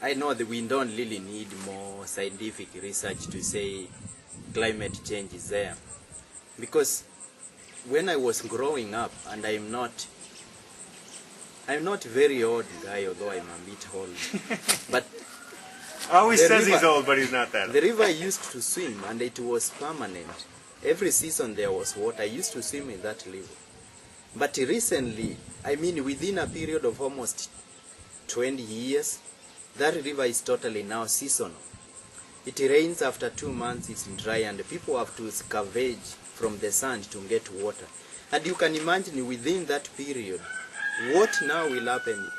I know that we don't really need more scientific research to say climate change is there. Because when I was growing up, and I'm not very old guy, although I'm a bit old, but always says he's old, but he's not that old. The river I used to swim, and it was permanent. Every season there was water. I used to swim in that river. But recently, I mean within a period of almost 20 years, that river is totally now seasonal. It rains after 2 months, it's dry, and people have to scavenge from the sand to get water. And you can imagine within that period, what now will happen?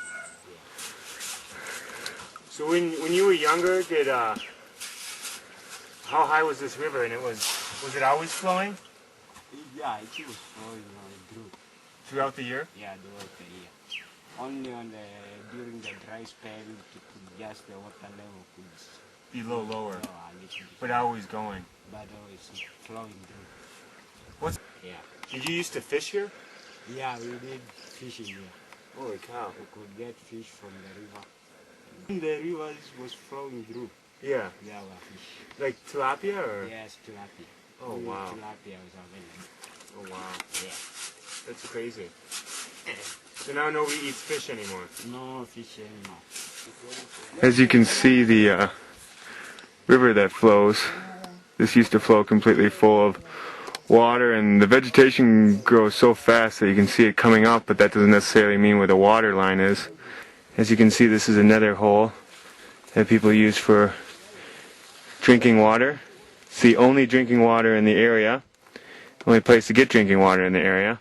So when you were younger, how high was this river, and was it always flowing? Yeah, it was flowing throughout the year? Yeah, throughout the year. Only during the dry spell, just the water level could be lower, lower a little, but always going. but always flowing through. Yeah. Did you used to fish here? Yeah, we did fishing here. Holy cow. We could get fish from the river. The river was flowing through. Yeah. There were fish. Like tilapia or? Yes, tilapia. Oh, Only wow. Tilapia was available. Oh wow. Yeah. That's crazy. So now nobody eats fish anymore? No fish anymore. As you can see, the river that flows, this used to flow completely full of water, and the vegetation grows so fast that you can see it coming up, but that doesn't necessarily mean where the water line is. As you can see, this is another hole that people use for drinking water. It's the only drinking water in the area, only place to get drinking water in the area.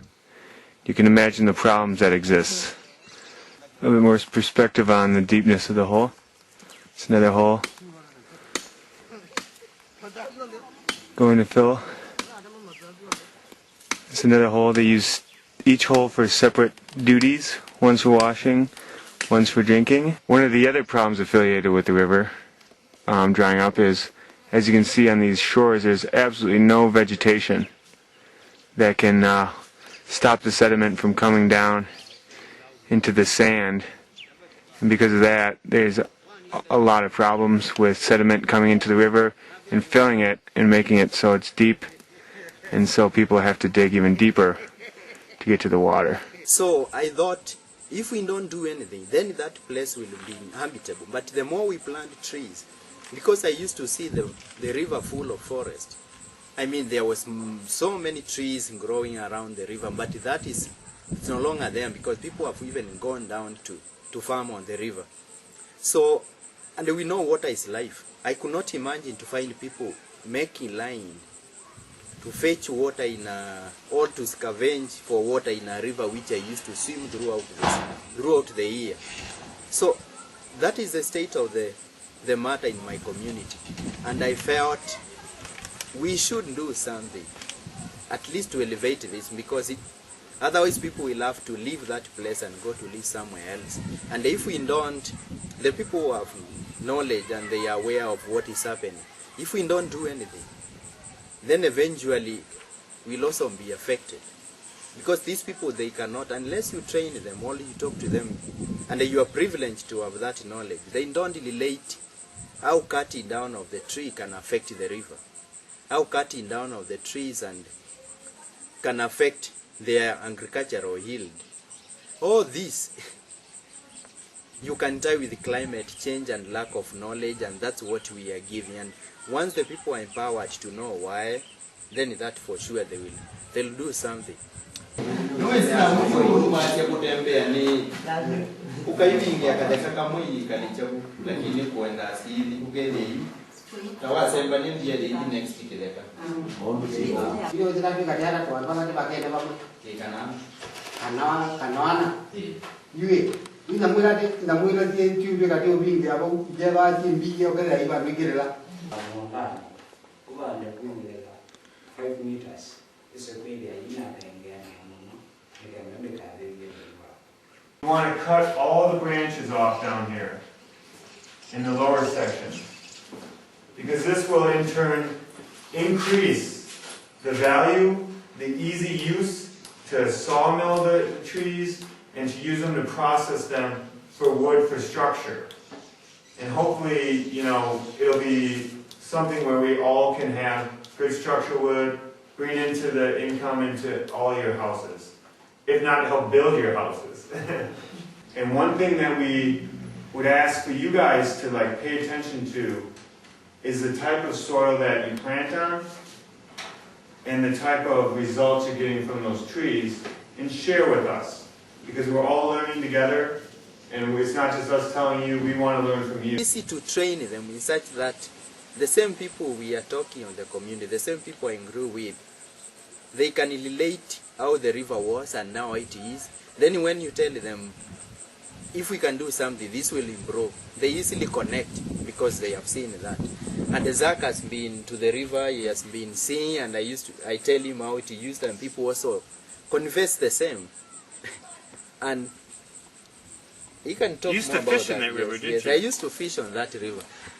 You can imagine the problems that exist. A little bit more perspective on the deepness of the hole. It's another hole going to fill. It's another hole. They use each hole for separate duties. One's for washing, one's for drinking. One of the other problems affiliated with the river drying up is, as you can see on these shores, there's absolutely no vegetation that can stop the sediment from coming down into the sand. And because of that, there's a lot of problems with sediment coming into the river and filling it and making it so it's deep, and so people have to dig even deeper to get to the water. So I thought, if we don't do anything, then that place will be inhabitable. But the more we plant trees, because I used to see the river full of forest. I mean, there was so many trees growing around the river, but it's no longer there because people have even gone down to farm on the river. So, and we know water is life. I could not imagine to find people making line to fetch water or to scavenge for water in a river which I used to swim throughout the year. So that is the state of the matter in my community, and I felt we should do something, at least to elevate this, because otherwise people will have to leave that place and go to live somewhere else. And if we don't, the people who have knowledge and they are aware of what is happening, if we don't do anything, then eventually we'll also be affected. Because these people, they cannot, unless you train them, or you talk to them, and you are privileged to have that knowledge, they don't relate how cutting down of the tree can affect the river, how cutting down of the trees and can affect their agricultural yield. All this you can tie with climate change and lack of knowledge, and that's what we are giving. And once the people are empowered to know why, then that for sure they'll do something. We want to cut all the branches off down here in the lower section, because this will in turn increase the value, the easy use to sawmill the trees and to use them to process them for wood for structure. And hopefully, you know, it'll be something where we all can have good structural wood, bring into the income into all your houses. If not, to help build your houses. And one thing that we would ask for you guys to like pay attention to is the type of soil that you plant on and the type of results you're getting from those trees, and share with us. Because we're all learning together, and it's not just us telling you, we want to learn from you. It's easy to train them in such that the same people we are talking on the community, the same people I grew with, they can relate how the river was and now it is. Then when you tell them, if we can do something, this will improve, they easily connect because they have seen that. And Zach has been to the river, he has been seeing, and I tell him how it used, and people also confess the same. And he can talk You used more to about fish in that river, yes, didn't yes. you? I used to fish on that river.